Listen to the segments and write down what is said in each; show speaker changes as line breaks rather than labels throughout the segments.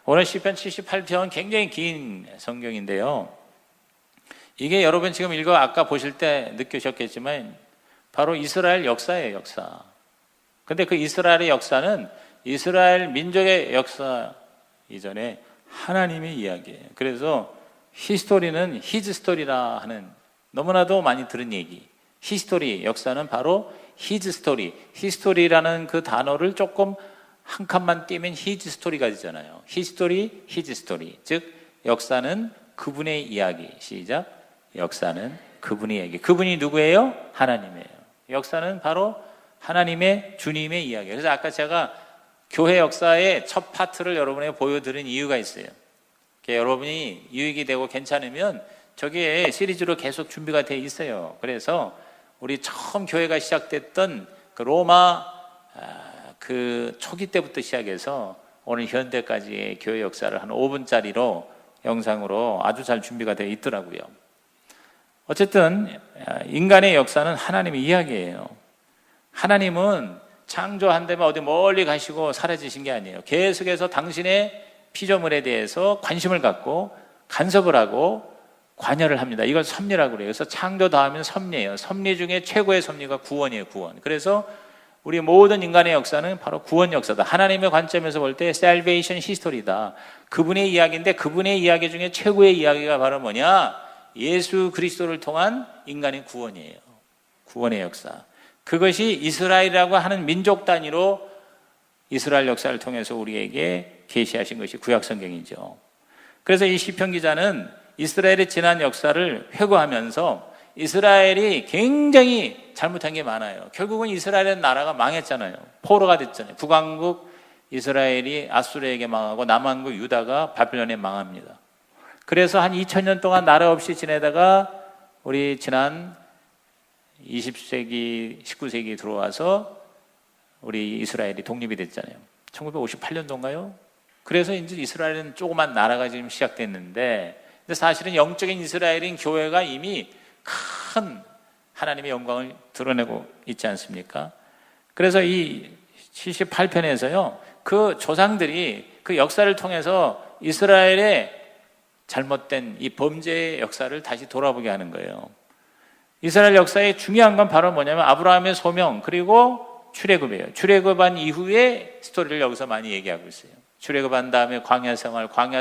오늘 시편 78편 굉장히 긴 성경인데요. 이게 여러분 지금 읽어 아까 보실 때 느끼셨겠지만 바로 이스라엘 역사예요, 역사. 근데 그 이스라엘의 역사는 이스라엘 민족의 역사 이전에 하나님의 이야기예요. 그래서 히스토리는 히즈 스토리라 하는 너무나도 많이 들은 얘기. 히스토리, 역사는 바로 히즈 스토리. 히스토리라는 그 단어를 조금 한 칸만 띄면 히즈 스토리가 되잖아요. 히스토리, 히즈 스토리. 즉 역사는 그분의 이야기. 시작. 역사는 그분의 이야기. 그분이 누구예요? 하나님이에요. 역사는 바로 하나님의 주님의 이야기. 그래서 아까 제가 교회 역사의 첫 파트를 여러분에게 보여드린 이유가 있어요. 여러분이 유익이 되고 괜찮으면 저기에 시리즈로 계속 준비가 되어 있어요. 그래서 우리 처음 교회가 시작됐던 그 로마 그 초기 때부터 시작해서 오늘 현대까지의 교회 역사를 한 5분짜리로 영상으로 아주 잘 준비가 되어 있더라고요. 어쨌든 인간의 역사는 하나님의 이야기예요. 하나님은 창조한 다음에 어디 멀리 가시고 사라지신 게 아니에요. 계속해서 당신의 피조물에 대해서 관심을 갖고 간섭을 하고 관여를 합니다. 이걸 섭리라고 그래요. 그래서 창조 다음에는 섭리예요. 섭리 중에 최고의 섭리가 구원이에요, 구원. 그래서 우리 모든 인간의 역사는 바로 구원 역사다. 하나님의 관점에서 볼 때 salvation history다. 그분의 이야기인데 그분의 이야기 중에 최고의 이야기가 바로 뭐냐? 예수 그리스도를 통한 인간의 구원이에요. 구원의 역사. 그것이 이스라엘이라고 하는 민족 단위로 이스라엘 역사를 통해서 우리에게 계시하신 것이 구약 성경이죠. 그래서 이 시편 기자는 이스라엘의 지난 역사를 회고하면서 이스라엘이 굉장히 잘못한 게 많아요. 결국은 이스라엘의 나라가 망했잖아요. 포로가 됐잖아요. 북왕국 이스라엘이 아수르에게 망하고 남왕국 유다가 바빌론에 망합니다. 그래서 한 2000년 동안 나라 없이 지내다가 우리 지난 20세기, 19세기 들어와서 우리 이스라엘이 독립이 됐잖아요. 1958년도인가요? 그래서 이제 이스라엘은 조그만 나라가 지금 시작됐는데, 근데 사실은 영적인 이스라엘인 교회가 이미 큰 하나님의 영광을 드러내고 있지 않습니까? 그래서 이 78편에서요, 그 조상들이 그 역사를 통해서 이스라엘의 잘못된 이 범죄의 역사를 다시 돌아보게 하는 거예요. 이스라엘 역사의 중요한 건 바로 뭐냐면 아브라함의 소명 그리고 출애굽이에요. 출애굽한 이후의 스토리를 여기서 많이 얘기하고 있어요. 출애굽한 다음에 광야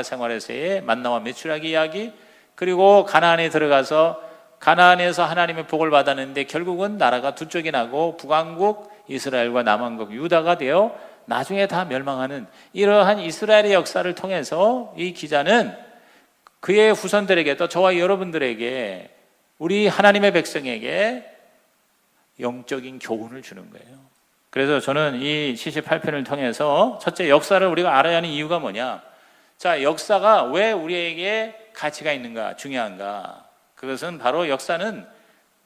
생활에서의 만나와 메추라기 이야기, 그리고 가나안에 들어가서 가나안에서 하나님의 복을 받았는데 결국은 나라가 두 쪽이 나고 북왕국 이스라엘과 남왕국 유다가 되어 나중에 다 멸망하는 이러한 이스라엘의 역사를 통해서 이 기자는 그의 후손들에게 또 저와 여러분들에게 우리 하나님의 백성에게 영적인 교훈을 주는 거예요. 그래서 저는 이 78편을 통해서 첫째, 역사를 우리가 알아야 하는 이유가 뭐냐? 자, 역사가 왜 우리에게 가치가 있는가, 중요한가? 그것은 바로 역사는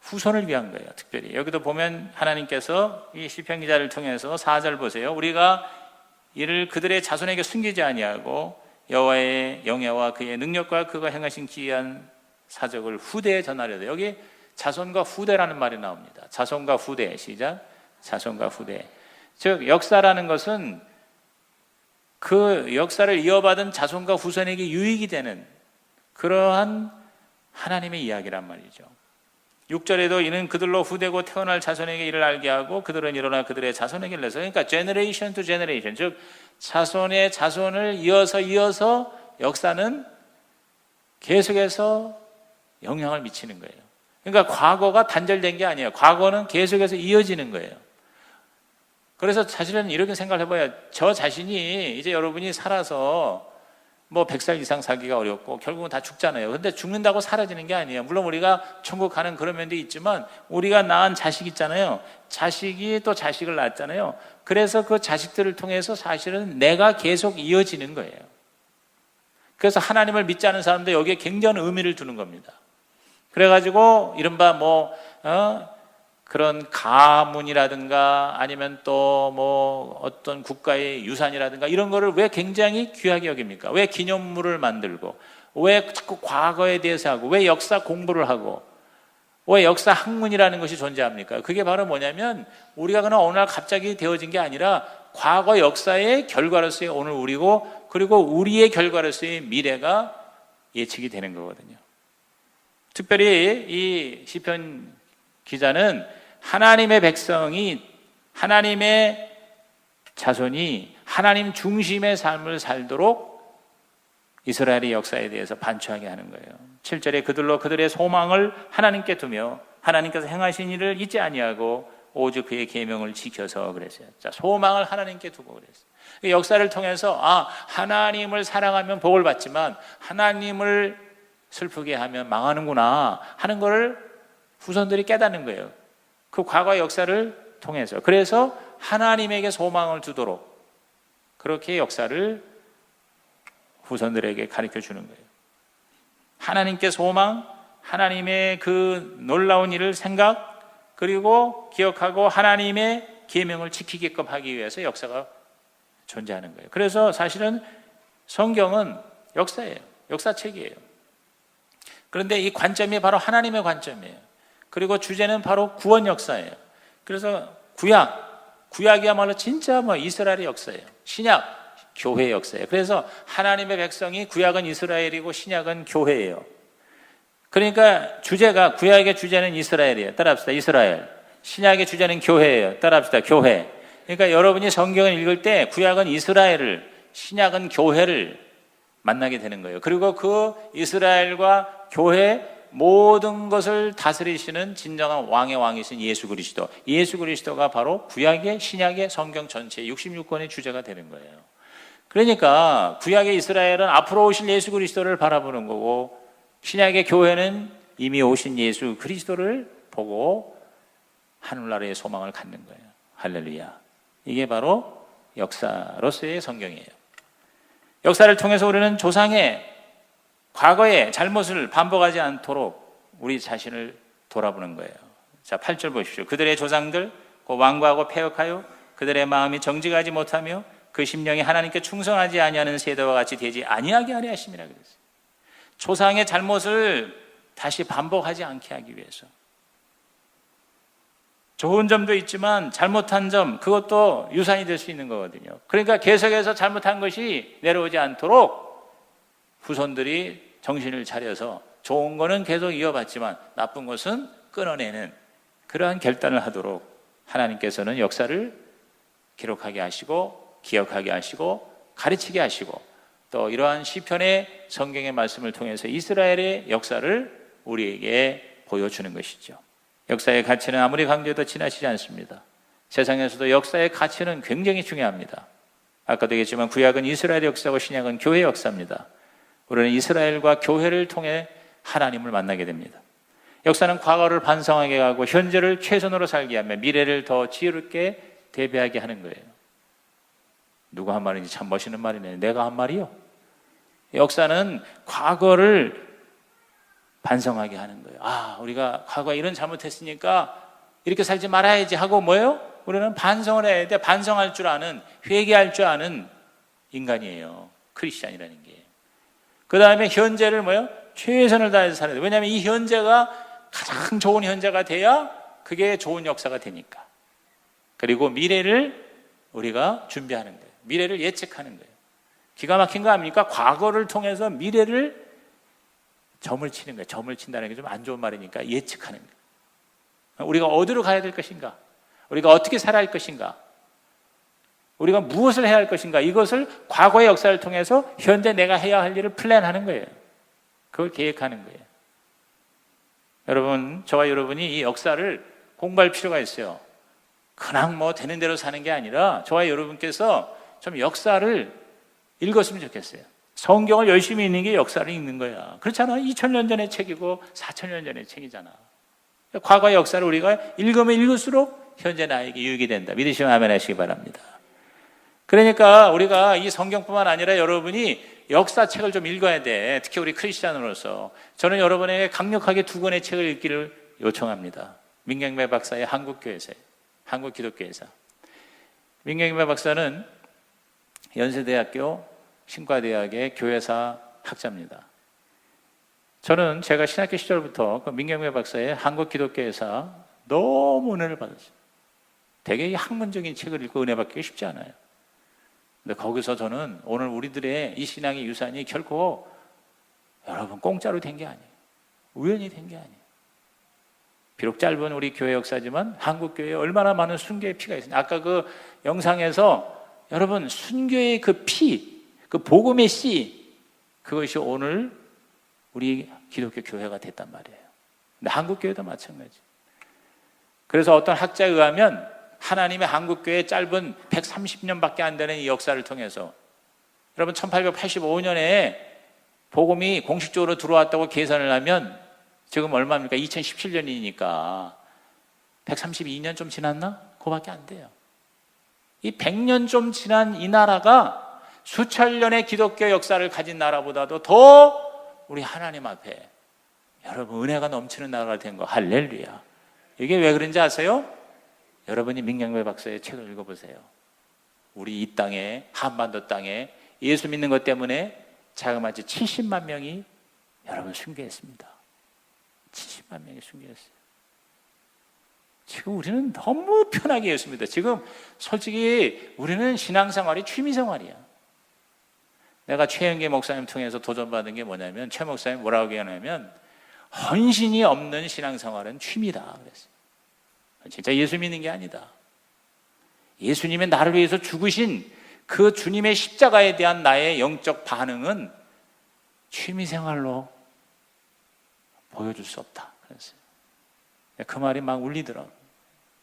후손을 위한 거예요. 특별히 여기도 보면 하나님께서 이 시편 기자를 통해서 4절 보세요. 우리가 이를 그들의 자손에게 숨기지 아니하고 여호와의 영예와 그의 능력과 그가 행하신 기이한 사적을 후대에 전하려다. 여기 자손과 후대라는 말이 나옵니다. 자손과 후대. 시작. 자손과 후대. 즉 역사라는 것은 그 역사를 이어받은 자손과 후손에게 유익이 되는 그러한 하나님의 이야기란 말이죠. 6절에도 이는 그들로 후대고 태어날 자손에게 이를 알게 하고 그들은 일어나 그들의 자손에게 내서, 그러니까 generation to generation, 즉 자손의 자손을 이어서 역사는 계속해서 영향을 미치는 거예요. 그러니까 과거가 단절된 게 아니에요. 과거는 계속해서 이어지는 거예요. 그래서 사실은 이렇게 생각을 해봐야, 저 자신이 이제 여러분이 살아서 뭐 100살 이상 살기가 어렵고 결국은 다 죽잖아요. 근데 죽는다고 사라지는 게 아니에요. 물론 우리가 천국 가는 그런 면도 있지만 우리가 낳은 자식 있잖아요. 자식이 또 자식을 낳았잖아요. 그래서 그 자식들을 통해서 사실은 내가 계속 이어지는 거예요. 그래서 하나님을 믿지 않은 사람들 여기에 굉장한 의미를 두는 겁니다. 그래가지고 이른바 그런 가문이라든가 아니면 또 뭐 어떤 국가의 유산이라든가 이런 거를 왜 굉장히 귀하게 여깁니까? 왜 기념물을 만들고, 왜 자꾸 과거에 대해서 하고, 왜 역사 공부를 하고, 왜 역사 학문이라는 것이 존재합니까? 그게 바로 뭐냐면 우리가 그냥 어느 날 갑자기 되어진 게 아니라 과거 역사의 결과로서의 오늘 우리고, 그리고 우리의 결과로서의 미래가 예측이 되는 거거든요. 특별히 이 시편 기자는 하나님의 백성이, 하나님의 자손이 하나님 중심의 삶을 살도록 이스라엘의 역사에 대해서 반추하게 하는 거예요. 7절에 그들로 그들의 소망을 하나님께 두며 하나님께서 행하신 일을 잊지 아니하고 오직 그의 계명을 지켜서 그랬어요. 자, 소망을 하나님께 두고 그랬어요. 역사를 통해서 하나님을 사랑하면 복을 받지만 하나님을 슬프게 하면 망하는구나 하는 것을 후손들이 깨닫는 거예요. 그 과거의 역사를 통해서. 그래서 하나님에게 소망을 두도록 그렇게 역사를 후손들에게 가르쳐 주는 거예요. 하나님께 소망, 하나님의 그 놀라운 일을 생각, 그리고 기억하고 하나님의 계명을 지키게끔 하기 위해서 역사가 존재하는 거예요. 그래서 사실은 성경은 역사예요. 역사책이에요. 그런데 이 관점이 바로 하나님의 관점이에요. 그리고 주제는 바로 구원 역사예요. 그래서 구약이야말로 진짜 이스라엘의 역사예요. 신약, 교회의 역사예요. 그래서 하나님의 백성이 구약은 이스라엘이고 신약은 교회예요. 그러니까 주제가, 구약의 주제는 이스라엘이에요. 따라합시다. 이스라엘. 신약의 주제는 교회예요. 따라합시다. 교회. 그러니까 여러분이 성경을 읽을 때 구약은 이스라엘을, 신약은 교회를 만나게 되는 거예요. 그리고 그 이스라엘과 교회 모든 것을 다스리시는 진정한 왕의 왕이신 예수 그리스도. 예수 그리스도가 바로 구약의, 신약의 성경 전체 66권의 주제가 되는 거예요. 그러니까 구약의 이스라엘은 앞으로 오실 예수 그리스도를 바라보는 거고, 신약의 교회는 이미 오신 예수 그리스도를 보고 하늘나라의 소망을 갖는 거예요. 할렐루야. 이게 바로 역사로서의 성경이에요. 역사를 통해서 우리는 조상의 과거의 잘못을 반복하지 않도록 우리 자신을 돌아보는 거예요. 자, 8절 보십시오. 그들의 조상들 왕과하고 패역하여 그들의 마음이 정직하지 못하며 그 심령이 하나님께 충성하지 아니하는 세대와 같이 되지 아니하게 하려 하심이라 그랬어요. 조상의 잘못을 다시 반복하지 않게 하기 위해서. 좋은 점도 있지만 잘못한 점, 그것도 유산이 될 수 있는 거거든요. 그러니까 계속해서 잘못한 것이 내려오지 않도록 후손들이 정신을 차려서 좋은 거는 계속 이어받지만 나쁜 것은 끊어내는 그러한 결단을 하도록 하나님께서는 역사를 기록하게 하시고 기억하게 하시고 가르치게 하시고, 또 이러한 시편의 성경의 말씀을 통해서 이스라엘의 역사를 우리에게 보여주는 것이죠. 역사의 가치는 아무리 강조해도 지나치지 않습니다. 세상에서도 역사의 가치는 굉장히 중요합니다. 아까도 얘기했지만 구약은 이스라엘의 역사고 신약은 교회의 역사입니다. 우리는 이스라엘과 교회를 통해 하나님을 만나게 됩니다. 역사는 과거를 반성하게 하고 현재를 최선으로 살게 하며 미래를 더 지혜롭게 대비하게 하는 거예요. 누가 한 말인지 참 멋있는 말이네. 내가 한 말이요. 역사는 과거를 반성하게 하는 거예요. 우리가 과거에 이런 잘못했으니까 이렇게 살지 말아야지 하고 뭐예요? 우리는 반성을 해야 돼. 반성할 줄 아는, 회개할 줄 아는 인간이에요. 크리스찬이라는 게. 그 다음에 현재를 뭐예요? 최선을 다해서 살아야 돼요. 왜냐하면 이 현재가 가장 좋은 현재가 돼야 그게 좋은 역사가 되니까. 그리고 미래를 우리가 준비하는 거예요. 미래를 예측하는 거예요. 기가 막힌 거 아닙니까? 과거를 통해서 미래를 점을 치는 거예요. 점을 친다는 게 좀 안 좋은 말이니까 예측하는 거예요. 우리가 어디로 가야 될 것인가? 우리가 어떻게 살아야 할 것인가? 우리가 무엇을 해야 할 것인가? 이것을 과거의 역사를 통해서 현재 내가 해야 할 일을 플랜하는 거예요. 그걸 계획하는 거예요. 여러분, 저와 여러분이 이 역사를 공부할 필요가 있어요. 그냥 되는 대로 사는 게 아니라 저와 여러분께서 좀 역사를 읽었으면 좋겠어요. 성경을 열심히 읽는 게 역사를 읽는 거야. 그렇잖아. 2000년 전의 책이고 4000년 전의 책이잖아. 과거의 역사를 우리가 읽으면 읽을수록 현재 나에게 유익이 된다. 믿으시면 아멘 하시기 바랍니다. 그러니까 우리가 이 성경뿐만 아니라 여러분이 역사책을 좀 읽어야 돼. 특히 우리 크리스찬으로서 저는 여러분에게 강력하게 두 권의 책을 읽기를 요청합니다. 민경배 박사의 한국교회사, 한국기독교회사. 민경배 박사는 연세대학교 신과대학의 교회사 학자입니다. 저는 제가 신학교 시절부터 그 민경배 박사의 한국기독교회사 너무 은혜를 받았어요. 되게 학문적인 책을 읽고 은혜 받기가 쉽지 않아요. 근데 거기서 저는 오늘 우리들의 이 신앙의 유산이 결코 여러분 공짜로 된 게 아니에요. 우연히 된 게 아니에요. 비록 짧은 우리 교회 역사지만 한국 교회에 얼마나 많은 순교의 피가 있습니다. 아까 그 영상에서 여러분 순교의 그 피, 그 복음의 씨, 그것이 오늘 우리 기독교 교회가 됐단 말이에요. 근데 한국 교회도 마찬가지. 그래서 어떤 학자에 의하면 하나님의 한국 교회의 짧은 130년밖에 안 되는 이 역사를 통해서 여러분 1885년에 복음이 공식적으로 들어왔다고 계산을 하면 지금 얼마입니까? 2017년이니까 132년 좀 지났나? 그거밖에 안 돼요. 이 100년 좀 지난 이 나라가 수천 년의 기독교 역사를 가진 나라보다도 더 우리 하나님 앞에 여러분 은혜가 넘치는 나라가 된 거 할렐루야. 이게 왜 그런지 아세요? 여러분이 민경배 박사의 책을 읽어보세요. 우리 이 땅에, 한반도 땅에 예수 믿는 것 때문에 자그마치 70만 명이 여러분 순교했습니다. 70만 명이 순교했어요. 지금 우리는 너무 편하게 예수 믿어요. 지금 솔직히 우리는 신앙생활이 취미생활이야. 내가 최영계 목사님 통해서 도전받은 게 뭐냐면, 최 목사님 뭐라고 얘기하냐면 헌신이 없는 신앙생활은 취미다 그랬어요. 진짜 예수 믿는 게 아니다. 예수님의 나를 위해서 죽으신 그 주님의 십자가에 대한 나의 영적 반응은 취미생활로 보여줄 수 없다 그랬어요. 그 말이 막 울리더라고요.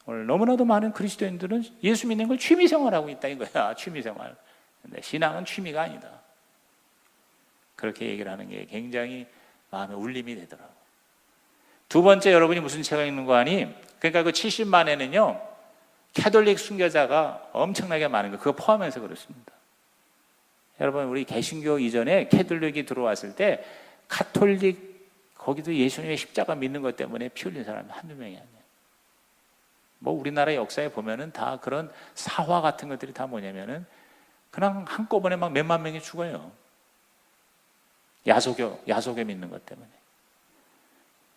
오늘 너무나도 많은 그리스도인들은 예수 믿는 걸 취미생활하고 있다 이거야. 취미생활. 근데 신앙은 취미가 아니다. 그렇게 얘기를 하는 게 굉장히 마음에 울림이 되더라고요. 두 번째, 여러분이 무슨 책을 읽는 거 아니? 그러니까 그 70만에는요 캐톨릭 순교자가 엄청나게 많은 거, 그거 포함해서 그렇습니다. 여러분, 우리 개신교 이전에 캐톨릭이 들어왔을 때 카톨릭, 거기도 예수님의 십자가 믿는 것 때문에 피 흘린 사람이 한두 명이 아니에요. 뭐 우리나라 역사에 보면은 다 그런 사화 같은 것들이 다 뭐냐면은 그냥 한꺼번에 막 몇만 명이 죽어요. 야소교 믿는 것 때문에.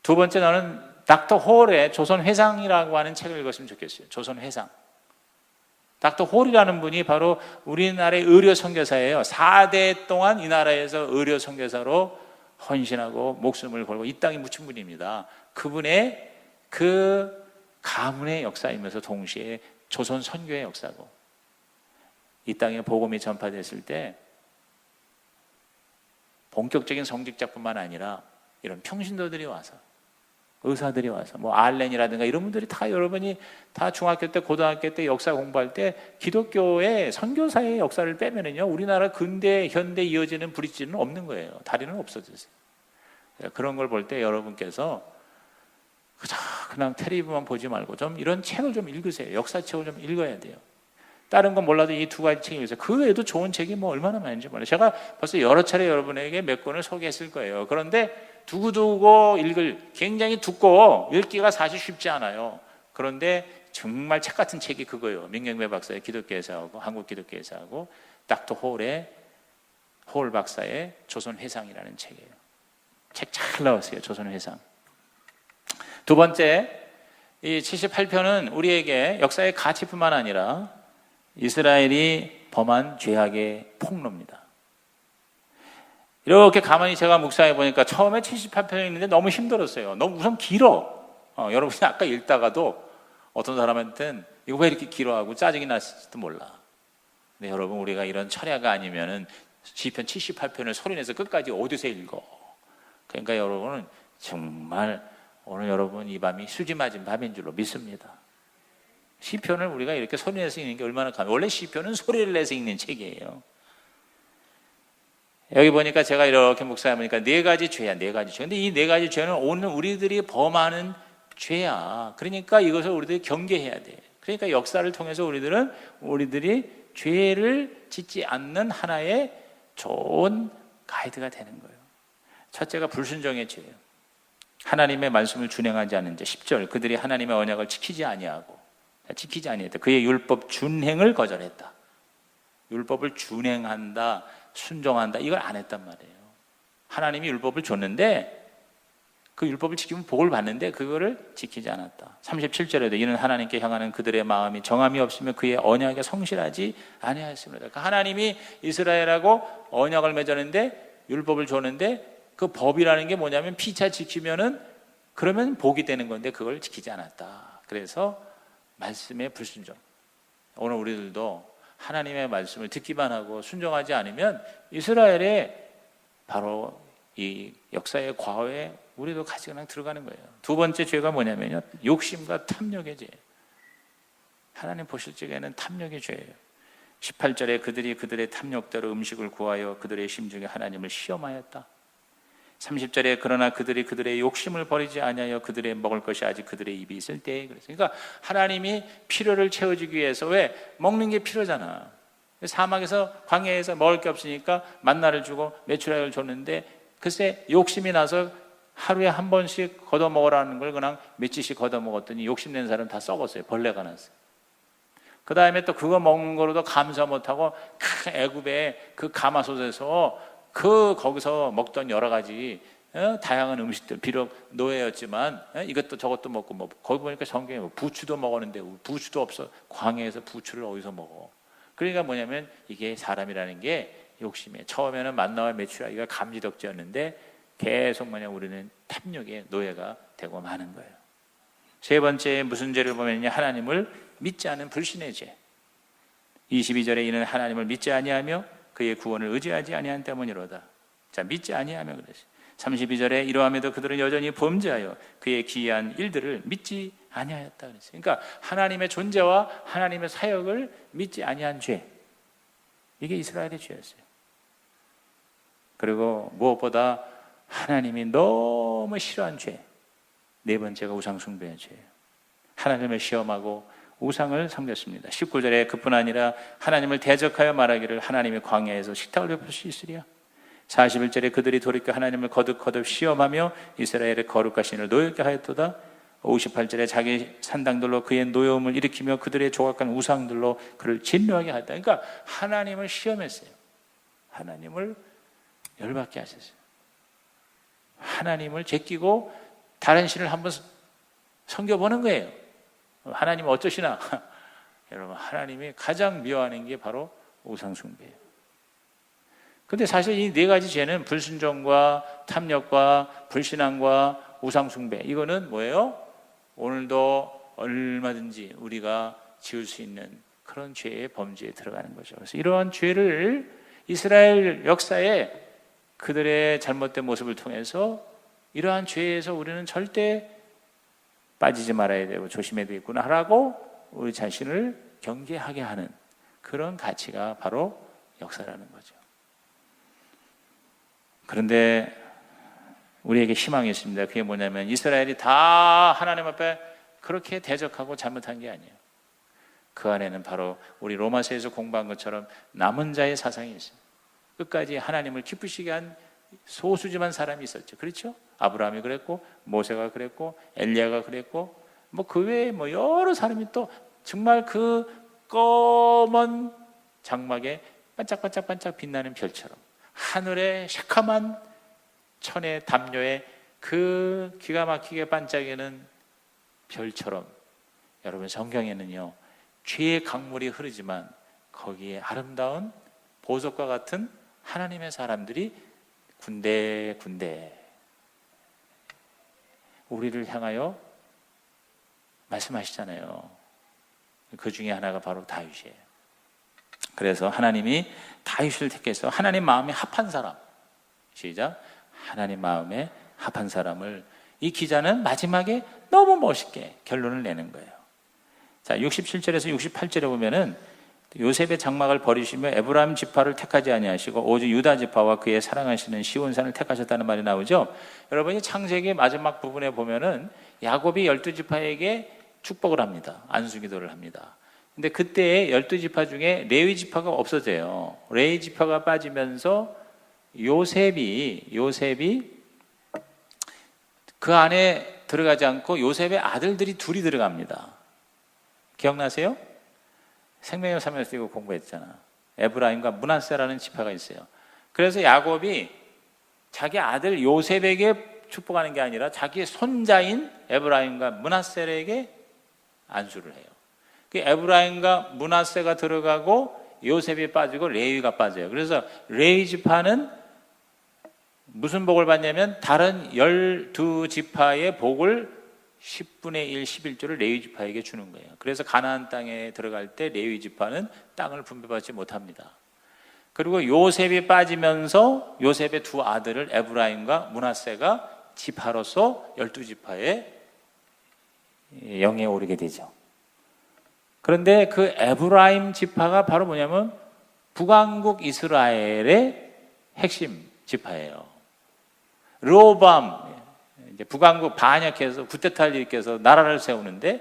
두 번째, 나는 닥터 홀의 조선회상이라고 하는 책을 읽었으면 좋겠어요. 조선회상. 닥터 홀이라는 분이 바로 우리나라의 의료 선교사예요. 4대 동안 이 나라에서 의료 선교사로 헌신하고 목숨을 걸고 이 땅에 묻힌 분입니다. 그분의 그 가문의 역사이면서 동시에 조선 선교의 역사고, 이 땅에 복음이 전파됐을 때 본격적인 성직자뿐만 아니라 이런 평신도들이 와서, 의사들이 와서, 뭐 알렌이라든가 이런 분들이 다, 여러분이 다 중학교 때 고등학교 때 역사 공부할 때 기독교의 선교사의 역사를 빼면은요 우리나라 근대 현대 이어지는 브릿지는 없는 거예요. 다리는 없어졌어요. 그런 걸 볼 때 여러분께서 그냥 텔레비만 보지 말고 좀 이런 책을 좀 읽으세요. 역사책을 좀 읽어야 돼요. 다른 건 몰라도 이 두 가지 책을 읽으세요. 그 외에도 좋은 책이 뭐 얼마나 많은지 몰라요. 제가 벌써 여러 차례 여러분에게 몇 권을 소개했을 거예요. 그런데 두고두고 읽을, 굉장히 두꺼워 읽기가 사실 쉽지 않아요. 그런데 정말 책 같은 책이 그거예요. 민경배 박사의 기독교에서하고 한국 기독교에서하고 닥터 홀 박사의 조선회상이라는 책이에요. 책 잘 나왔어요. 조선회상. 두 번째, 이 78편은 우리에게 역사의 가치뿐만 아니라 이스라엘이 범한 죄악의 폭로입니다. 이렇게 가만히 제가 묵상해 보니까 처음에 78편이 있는데 너무 힘들었어요. 너무 우선 길어. 여러분이 아까 읽다가도 어떤 사람한테는 이거 왜 이렇게 길어하고 짜증이 났을지도 몰라. 근데 여러분, 우리가 이런 철야가 아니면은 시편 78편을 소리내서 끝까지 어디서 읽어. 그러니까 여러분은 정말 오늘 여러분 이 밤이 수지 맞은 밤인 줄로 믿습니다. 시편을 우리가 이렇게 소리내서 읽는 게 얼마나 원래 시편은 소리를 내서 읽는 책이에요. 여기 보니까 제가 이렇게 묵상해보니까 네 가지 죄야, 네 가지 죄. 근데 이 네 가지 죄는 오늘 우리들이 범하는 죄야. 그러니까 이것을 우리들이 경계해야 돼. 그러니까 역사를 통해서 우리들이 죄를 짓지 않는 하나의 좋은 가이드가 되는 거예요. 첫째가 불순종의 죄예요. 하나님의 말씀을 준행하지 않는 자. 10절, 그들이 하나님의 언약을 지키지 아니했다. 그의 율법 준행을 거절했다. 율법을 준행한다, 순종한다, 이걸 안 했단 말이에요. 하나님이 율법을 줬는데 그 율법을 지키면 복을 받는데 그거를 지키지 않았다. 37절에도 이는 하나님께 향하는 그들의 마음이 정함이 없으며 그의 언약에 성실하지 아니하였습니다. 그러니까 하나님이 이스라엘하고 언약을 맺었는데 율법을 줬는데 그 법이라는 게 뭐냐면 피차 지키면은 그러면 복이 되는 건데 그걸 지키지 않았다. 그래서 말씀에 불순종. 오늘 우리들도 하나님의 말씀을 듣기만 하고 순종하지 않으면 이스라엘의 바로 이 역사의 과거에 우리도 같이 그냥 들어가는 거예요. 두 번째 죄가 뭐냐면요, 욕심과 탐욕의 죄. 하나님 보실 적에는 탐욕의 죄예요. 18절에 그들이 그들의 탐욕대로 음식을 구하여 그들의 심중에 하나님을 시험하였다. 30절에 그러나 그들이 그들의 욕심을 버리지 아니하여 그들의 먹을 것이 아직 그들의 입이 있을 때에 그랬어요. 그러니까 하나님이 필요를 채워주기 위해서, 왜? 먹는 게 필요잖아. 사막에서 광야에서 먹을 게 없으니까 만나를 주고 메추라기를 줬는데 글쎄 욕심이 나서 하루에 한 번씩 걷어 먹으라는 걸 그냥 며칠씩 걷어 먹었더니 욕심낸 사람 다 썩었어요. 벌레가 났어요. 그 다음에 또 그거 먹는 거로도 감사 못하고 큰 애굽의 그 가마솥에서 거기서 먹던 여러 가지 다양한 음식들, 비록 노예였지만 이것도 저것도 먹고, 뭐 거기 보니까 성경에 부추도 먹었는데 부추도 없어. 광야에서 부추를 어디서 먹어? 그러니까 뭐냐면 이게 사람이라는 게 욕심이에요. 처음에는 만나와 메추라기가 감지덕지였는데 계속 우리는 탐욕의 노예가 되고 마는 거예요. 세 번째 무슨 죄를 보면요, 하나님을 믿지 않은 불신의 죄. 22절에 이는 하나님을 믿지 아니하며 그의 구원을 의지하지 아니한 때문이로다. 자, 믿지 아니하며 그랬어요. 32절에 이러함에도 그들은 여전히 범죄하여 그의 기이한 일들을 믿지 아니하였다 그랬어요. 그러니까 하나님의 존재와 하나님의 사역을 믿지 아니한 죄. 이게 이스라엘의 죄였어요. 그리고 무엇보다 하나님이 너무 싫어한 죄. 네 번째가 우상 숭배의 죄예요. 하나님을 시험하고 우상을 섬겼습니다. 19절에 그뿐 아니라 하나님을 대적하여 말하기를 하나님의 광야에서 식탁을 베풀 수 있으랴. 41절에 그들이 돌이켜 하나님을 거듭 시험하며 이스라엘의 거룩하신 이를 노엽게 하였도다. 58절에 자기 산당들로 그의 노여움을 일으키며 그들의 조각한 우상들로 그를 진노하게 하였다. 그러니까 하나님을 시험했어요. 하나님을 열받게 하셨어요. 하나님을 제끼고 다른 신을 한번 섬겨보는 거예요. 하나님 어쩌시나? 여러분, 하나님이 가장 미워하는 게 바로 우상 숭배예요. 근데 사실 이 네 가지 죄는 불순종과 탐욕과 불신앙과 우상 숭배, 이거는 뭐예요? 오늘도 얼마든지 우리가 지을 수 있는 그런 죄의 범죄에 들어가는 거죠. 그래서 이러한 죄를 이스라엘 역사에 그들의 잘못된 모습을 통해서 이러한 죄에서 우리는 절대 빠지지 말아야 되고 조심해야 되겠구나 하라고 우리 자신을 경계하게 하는 그런 가치가 바로 역사라는 거죠. 그런데 우리에게 희망이 있습니다. 그게 뭐냐면 이스라엘이 다 하나님 앞에 그렇게 대적하고 잘못한 게 아니에요. 그 안에는 바로 우리 로마서에서 공부한 것처럼 남은 자의 사상이 있어요. 끝까지 하나님을 기쁘시게 한 소수지만 사람이 있었죠. 그렇죠? 아브라함이 그랬고, 모세가 그랬고, 엘리야가 그랬고, 그 외에 여러 사람이 또 정말 그 검은 장막에 반짝반짝 빛나는 별처럼, 하늘의 새카만 천의 담요에 그 기가 막히게 반짝이는 별처럼, 여러분 성경에는요, 죄의 강물이 흐르지만 거기에 아름다운 보석과 같은 하나님의 사람들이 군데군데 우리를 향하여 말씀하시잖아요. 그 중에 하나가 바로 다윗이에요. 그래서 하나님이 다윗을 택해서 하나님 마음에 합한 사람, 시작, 하나님 마음에 합한 사람을, 이 기자는 마지막에 너무 멋있게 결론을 내는 거예요. 자, 67절에서 68절에 보면은 요셉의 장막을 버리시며 에브라임 지파를 택하지 아니하시고 오직 유다 지파와 그의 사랑하시는 시온산을 택하셨다는 말이 나오죠. 여러분이 창세기 마지막 부분에 보면은 야곱이 12지파에게 축복을 합니다. 안수기도를 합니다. 근데 그때 12지파 중에 레위 지파가 없어져요. 레위 지파가 빠지면서 요셉이 그 안에 들어가지 않고 요셉의 아들들이 둘이 들어갑니다. 기억나세요? 생명의 3에서 이거 공부했잖아. 에브라임과 므낫세라는 지파가 있어요. 그래서 야곱이 자기 아들 요셉에게 축복하는 게 아니라 자기의 손자인 에브라임과 므낫세에게 안수를 해요. 그 에브라임과 므낫세가 들어가고 요셉이 빠지고 레위가 빠져요. 그래서 레위 지파는 무슨 복을 받냐면 다른 12지파의 복을 10분의 1, 11조를 레위 지파에게 주는 거예요. 그래서 가나안 땅에 들어갈 때 레위 지파는 땅을 분배받지 못합니다. 그리고 요셉이 빠지면서 요셉의 두 아들을 에브라임과 므낫세가 지파로서 12지파의 영예에 오르게 되죠. 그런데 그 에브라임 지파가 바로 뭐냐면 북왕국 이스라엘의 핵심 지파예요. 르호보암, 이제 북왕국 반역해서 구테타를 일으켜서 나라를 세우는데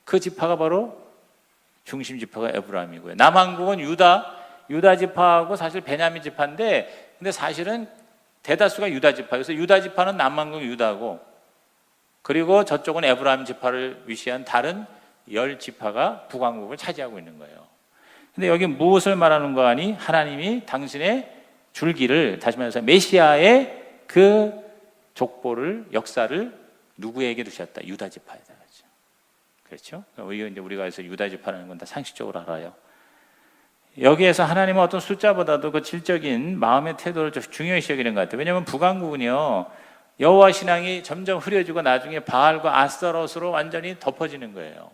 그 지파가 바로 중심 지파가 에브라임이고요. 남왕국은 유다 지파하고 사실 베냐민 지파인데, 근데 사실은 대다수가 유다 지파. 그래서 유다 지파는 남왕국 유다고, 그리고 저쪽은 에브라임 지파를 위시한 다른 10지파가 북왕국을 차지하고 있는 거예요. 근데 여기 무엇을 말하는 거 아니? 하나님이 당신의 줄기를, 다시 말해서 메시아의 그 족보를, 역사를 누구에게 두셨다? 유다 지파에다. 그렇죠? 우리가 해서 유다 지파라는 건 다 상식적으로 알아요. 여기에서 하나님은 어떤 숫자보다도 그 질적인 마음의 태도를 좀 중요시 여기는 것 같아요. 왜냐하면 북왕국은요, 여호와 신앙이 점점 흐려지고 나중에 바알과 아스타롯으로 완전히 덮어지는 거예요.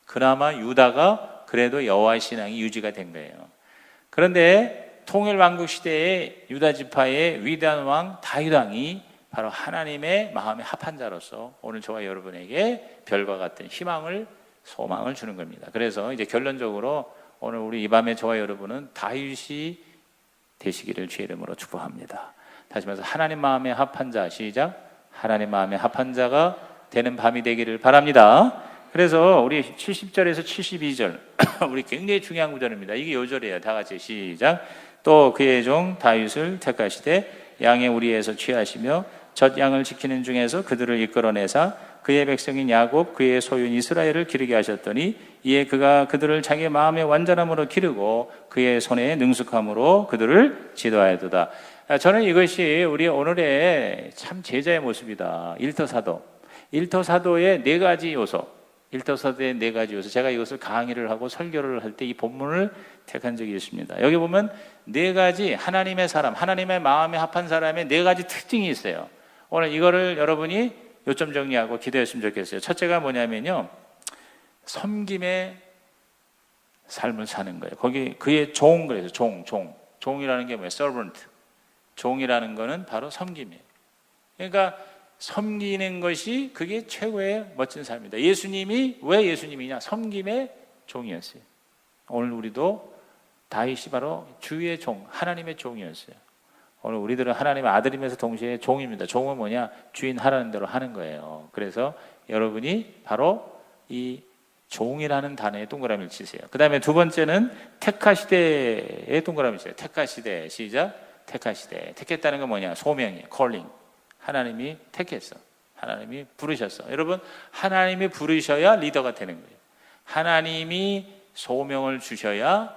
그나마 유다가 그래도 여호와 신앙이 유지가 된 거예요. 그런데 통일왕국 시대에 유다 지파의 위대한 왕 다윗 왕이 바로 하나님의 마음에 합한 자로서 오늘 저와 여러분에게 별과 같은 희망을, 소망을 주는 겁니다. 그래서 이제 결론적으로 오늘 우리 이 밤에 저와 여러분은 다윗이 되시기를 주의 이름으로 축복합니다. 다시 말해서 하나님 마음에 합한 자, 시작. 하나님 마음에 합한 자가 되는 밤이 되기를 바랍니다. 그래서 우리 70절에서 72절 우리 굉장히 중요한 구절입니다. 이게 요절이에요. 다 같이 시작. 또 그의 종 다윗을 택하시되 양의 우리에서 취하시며 젖 양을 지키는 중에서 그들을 이끌어내사 그의 백성인 야곱 그의 소유인 이스라엘을 기르게 하셨더니 이에 그가 그들을 자기의 마음의 완전함으로 기르고 그의 손의 능숙함으로 그들을 지도하였도다. 저는 이것이 우리 오늘의 참 제자의 모습이다. 일터사도의 네 가지 요소, 제가 이것을 강의를 하고 설교를 할 때 이 본문을 택한 적이 있습니다. 여기 보면 네 가지 하나님의 사람, 하나님의 마음에 합한 사람의 네 가지 특징이 있어요. 오늘 이거를 여러분이 요점 정리하고 기도했으면 좋겠어요. 첫째가 뭐냐면요, 섬김의 삶을 사는 거예요. 거기 그의 종, 그래서 종이라는 게 뭐예요? servant. 종이라는 거는 바로 섬김이에요. 그러니까 섬기는 것이 그게 최고의 멋진 삶입니다. 예수님이 왜 예수님이냐? 섬김의 종이었어요. 오늘 우리도 다윗이 바로 주의 종, 하나님의 종이었어요. 오늘 우리들은 하나님의 아들이면서 동시에 종입니다. 종은 뭐냐? 주인 하라는 대로 하는 거예요. 그래서 여러분이 바로 이 종이라는 단어에 동그라미를 치세요. 그 다음에 두 번째는 택하시되에 동그라미 치세요. 택하시되, 시작. 택하시되. 택했다는 건 뭐냐? 소명이에요. calling. 하나님이 택했어. 하나님이 부르셨어. 여러분, 하나님이 부르셔야 리더가 되는 거예요. 하나님이 소명을 주셔야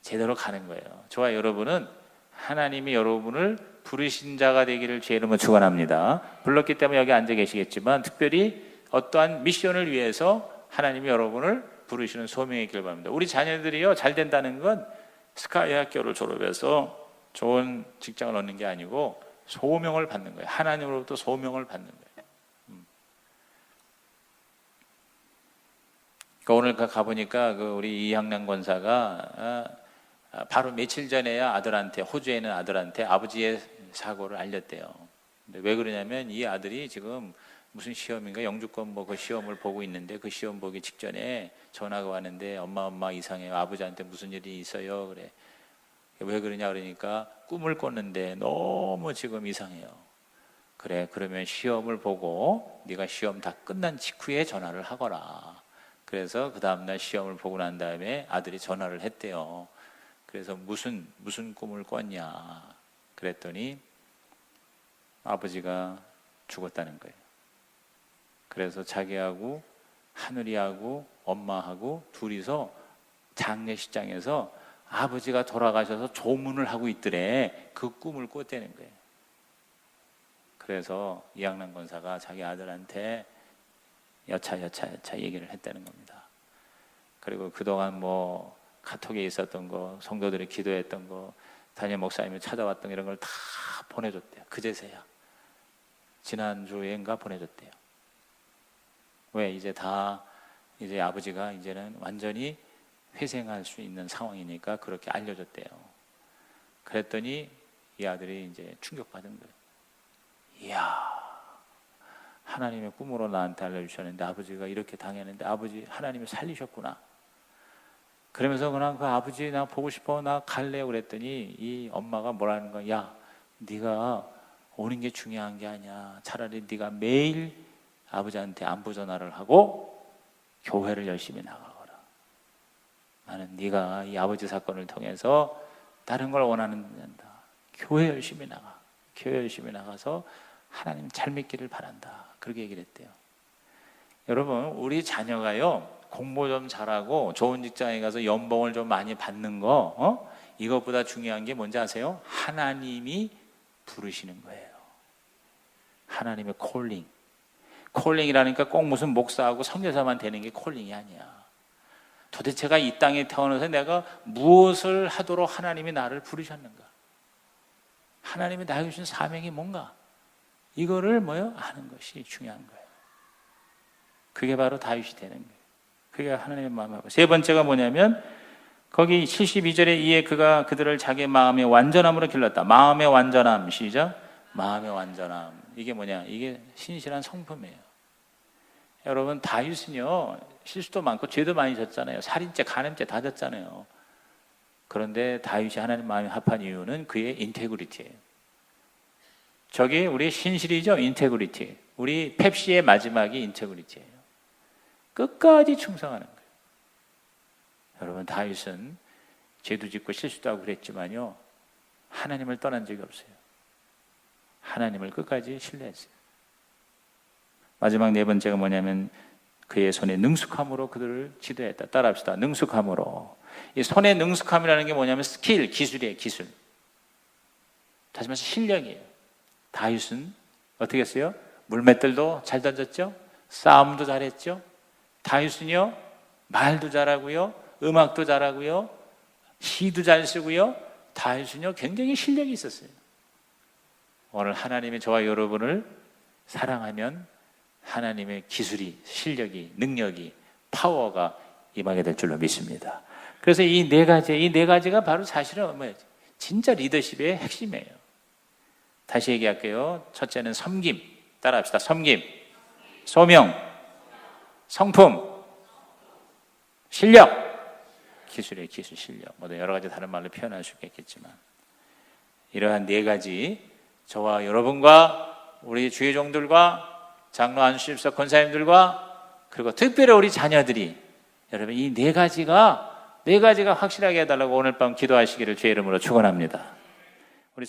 제대로 가는 거예요. 저와 여러분은 하나님이 여러분을 부르신 자가 되기를 주의 이름으로 축원합니다. 불렀기 때문에 여기 앉아 계시겠지만 특별히 어떠한 미션을 위해서 하나님이 여러분을 부르시는 소명이 있길 바랍니다. 우리 자녀들이요, 잘 된다는 건 스카이 학교를 졸업해서 좋은 직장을 얻는 게 아니고 소명을 받는 거예요. 하나님으로부터 소명을 받는 거예요. 그러니까 오늘 가보니까 우리 이향남 권사가 바로 며칠 전에야 아들한테, 호주에 있는 아들한테 아버지의 사고를 알렸대요. 근데 왜 그러냐면 이 아들이 지금 무슨 시험인가 영주권 그 시험을 보고 있는데 그 시험 보기 직전에 전화가 왔는데 엄마 이상해요. 아버지한테 무슨 일이 있어요. 그래. 왜 그러냐 그러니까 꿈을 꿨는데 너무 지금 이상해요. 그래, 그러면 시험을 보고 네가 시험 다 끝난 직후에 전화를 하거라. 그래서 그 다음날 시험을 보고 난 다음에 아들이 전화를 했대요. 그래서 무슨 꿈을 꿨냐 그랬더니 아버지가 죽었다는 거예요. 그래서 자기하고 하늘이하고 엄마하고 둘이서 장례식장에서 아버지가 돌아가셔서 조문을 하고 있더래. 그 꿈을 꿨다는 거예요. 그래서 이양락 권사가 자기 아들한테 여차 얘기를 했다는 겁니다. 그리고 그동안 뭐 카톡에 있었던 거, 성도들이 기도했던 거, 담임 목사님이 찾아왔던 이런 걸 다 보내줬대요. 그제서야 지난주에인가 보내줬대요. 왜? 이제 아버지가 이제는 완전히 회생할 수 있는 상황이니까 그렇게 알려줬대요. 그랬더니 이 아들이 이제 충격받은 거예요. 이야, 하나님의 꿈으로 나한테 알려주셨는데 아버지가 이렇게 당했는데 아버지 하나님이 살리셨구나. 그러면서 그냥 그 아버지 나 보고 싶어, 나 갈래요 그랬더니 이 엄마가 뭐라는 거야. 야, 네가 오는 게 중요한 게 아니야. 차라리 네가 매일 아버지한테 안부 전화를 하고 교회를 열심히 나가거라. 나는 네가 이 아버지 사건을 통해서 다른 걸 원하는 데다. 교회 열심히 나가. 교회 열심히 나가서 하나님 잘 믿기를 바란다. 그렇게 얘기를 했대요. 여러분, 우리 자녀가요, 공부 좀 잘하고 좋은 직장에 가서 연봉을 좀 많이 받는 거, 이것보다 중요한 게 뭔지 아세요? 하나님이 부르시는 거예요. 하나님의 콜링. 콜링이라니까 꼭 무슨 목사하고 선교사만 되는 게 콜링이 아니야. 도대체가 이 땅에 태어나서 내가 무엇을 하도록 하나님이 나를 부르셨는가? 하나님이 나에게 주신 사명이 뭔가? 이거를 아는 것이 중요한 거예요. 그게 바로 다윗이 되는 거예요. 그게 하나님의 마음하고. 세 번째가 뭐냐면 거기 72절에 이에 그가 그들을 자기 마음의 완전함으로 길렀다. 마음의 완전함. 시작. 마음의 완전함. 이게 뭐냐? 이게 신실한 성품이에요. 여러분, 다윗은요 실수도 많고 죄도 많이 졌잖아요. 살인죄, 간음죄 다 졌잖아요. 그런데 다윗이 하나님 마음에 합한 이유는 그의 인테그리티예요. 저게 우리 신실이죠. 인테그리티. 우리 펩시의 마지막이 인테그리티예요. 끝까지 충성하는 거예요. 여러분, 다윗은 죄도 짓고 실수도 하고 그랬지만요 하나님을 떠난 적이 없어요. 하나님을 끝까지 신뢰했어요. 마지막 네 번째가 뭐냐면 그의 손에 능숙함으로 그들을 지도했다. 따라합시다. 능숙함으로. 이 손의 능숙함이라는 게 뭐냐면 스킬, 기술이에요. 기술. 다시 말해서 실력이에요. 다윗은 어떻게 했어요? 물맷들도 잘 던졌죠? 싸움도 잘했죠? 다윗은요 말도 잘하고요, 음악도 잘하고요, 시도 잘 쓰고요. 다윗은요 굉장히 실력이 있었어요. 오늘 하나님이 저와 여러분을 사랑하면 하나님의 기술이, 실력이, 능력이, 파워가 임하게 될 줄로 믿습니다. 그래서 이 네 가지가 바로 사실은 진짜 리더십의 핵심이에요. 다시 얘기할게요. 첫째는 섬김. 따라합시다. 섬김, 소명, 성품, 실력. 기술이에요. 기술, 실력. 여러 가지 다른 말로 표현할 수 있겠지만 이러한 네 가지 저와 여러분과 우리 주의 종들과 장로 안수집사 권사님들과 그리고 특별히 우리 자녀들이 여러분 이 네 가지가 확실하게 해달라고 오늘 밤 기도하시기를 주의 이름으로 축원합니다. 우리